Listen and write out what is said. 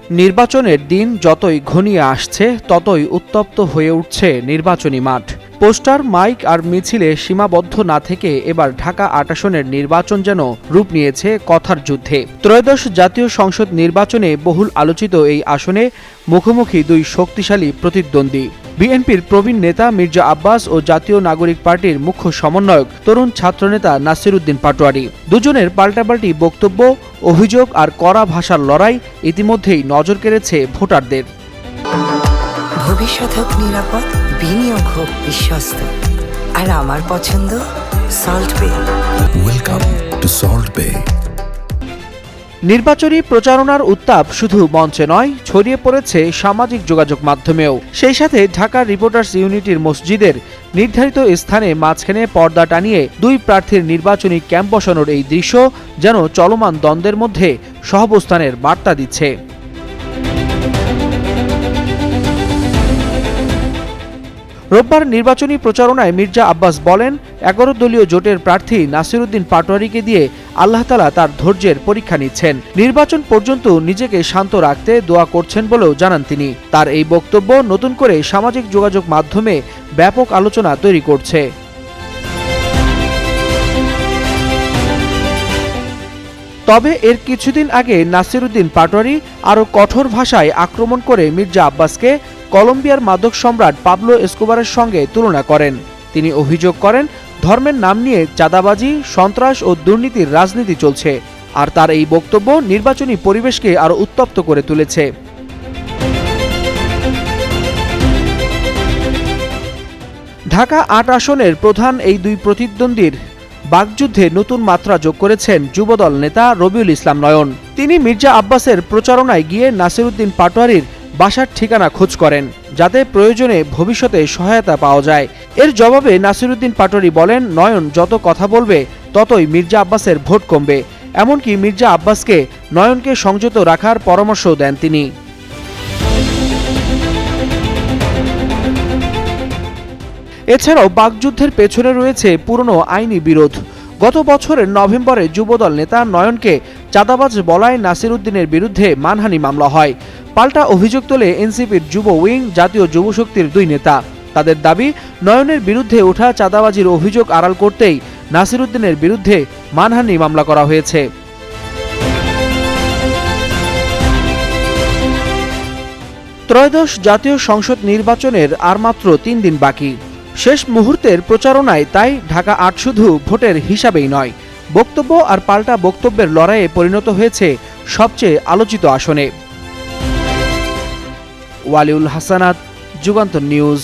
নির্বাচনের দিন যতই ঘনিয়ে আসছে ততই উত্তপ্ত হয়ে উঠছে নির্বাচনী মাঠ। পোস্টার, মাইক আর মিছিলে সীমাবদ্ধ না থেকে এবার ঢাকা ৮ আসনের নির্বাচন যেন রূপ নিয়েছে কথার যুদ্ধে। ত্রয়োদশ জাতীয় সংসদ নির্বাচনে বহুল আলোচিত এই আসনে মুখোমুখি দুই শক্তিশালী প্রতিদ্বন্দ্বী। বিএনপির প্রবীণ নেতা মির্জা আব্বাস ও জাতীয় নাগরিক পার্টির মুখ্য সমন্বয়ক তরুণ ছাত্রনেতা নাসির উদ্দিন পাটোয়ারি। দুজনের পাল্টাপাল্টি বক্তব্য, অভিযোগ আর কড়া ভাষার লড়াই ইতিমধ্যেই নজর কেড়েছে ভোটারদের। ভবিষ্যৎ হোক নিরাপদ, বিনিয়োগ হোক বিশ্বস্ত, আর আমার পছন্দ সল্ট বে। ওয়েলকাম টু সল্ট বে। নির্বাচনী প্রচারণার উত্তাপ শুধু মঞ্চে নয়, ছড়িয়ে পড়েছে সামাজিক যোগাযোগ মাধ্যমেও। সেই সাথে ঢাকা রিপোর্টার্স ইউনিটির মসজিদের নির্ধারিত স্থানে মাঝখানে পর্দা টানিয়ে দুই প্রার্থীর নির্বাচনী ক্যাম্প বসানোর এই দৃশ্য যেন চলমান দ্বন্দ্বের মধ্যে সহাবস্থানের বার্তা দিচ্ছে। রোববার নির্বাচনী প্রচারণায় মির্জা আব্বাস বলেন, ১১ দলীয় জোটের প্রার্থী নাসির উদ্দিন পাটোয়ারিকে দিয়ে আল্লাহ তাআলা তার ধৈর্যের পরীক্ষা নিচ্ছেন। নির্বাচন পর্যন্ত নিজেকে শান্ত রাখতে দোয়া করছেন বলেও জানান তিনি। তার এই বক্তব্য নতুন করে সামাজিক যোগাযোগ মাধ্যমে ব্যাপক আলোচনা তৈরি করছে। তবে এর কিছুদিন আগে নাসির উদ্দিন পাটোয়ারি আরও কঠোর ভাষায় আক্রমণ করে মির্জা আব্বাসকে কলম্বিয়ার মাদক সম্রাট পাবলো এসকোবারের সঙ্গে তুলনা করেন। তিনি অভিযোগ করেন, ধর্মের নাম নিয়ে চাঁদাবাজি, সন্ত্রাস ও দুর্নীতির রাজনীতি চলছে। আর তার এই বক্তব্য নির্বাচনী পরিবেশকে আরও উত্তপ্ত করে তুলেছে। ঢাকা ৮ আসনের প্রধান এই দুই প্রতিদ্বন্দ্বীর বাকযুদ্ধে নতুন মাত্রা যোগ করেছেন যুবদল নেতা রবিউল ইসলাম নয়ন। তিনি মির্জা আব্বাসের প্রচারণায় গিয়ে নাসির উদ্দিন পাটোয়ারির বাসার ঠিকানা খোঁজ করেন, যাতে প্রয়োজনে ভবিষ্যতে সহায়তা পাওয়া যায়। এর জবাবে নাসির উদ্দিন পাটোয়ারি বলেন, নয়ন যত কথা বলবে ততই মির্জা আব্বাসের ভোট কমবে। এমনকি মির্জা আব্বাসকে নয়নকে সংযত রাখার পরামর্শও দেন তিনি। এছাড়াও বাকযুদ্ধের পেছনে রয়েছে পুরনো আইনি বিরোধ। গত বছরের নভেম্বরে যুবদল নেতা নয়নকে চাঁদাবাজ বলায় নাসির উদ্দিনের বিরুদ্ধে মানহানি মামলা হয়। পাল্টা অভিযোগ তোলে এনসিপির যুব উইং, জাতীয় যুবশক্তির দুই নেতা। তাদের দাবি, নয়নের বিরুদ্ধে ওঠা চাঁদাবাজির অভিযোগ আড়াল করতেই নাসির উদ্দিনের বিরুদ্ধে মানহানি মামলা করা হয়েছে। ত্রয়োদশ জাতীয় সংসদ নির্বাচনের আর মাত্র ৩ দিন বাকি। শেষ মুহূর্তের প্রচারণায় তাই ঢাকা ৮ শুধু ভোটের হিসাবেই নয়, বক্তব্য আর পাল্টা বক্তব্যের লড়াইয়ে পরিণত হয়েছে সবচেয়ে আলোচিত আসনে। ওয়ালিউল হাসানাত, যুগান্তর নিউজ।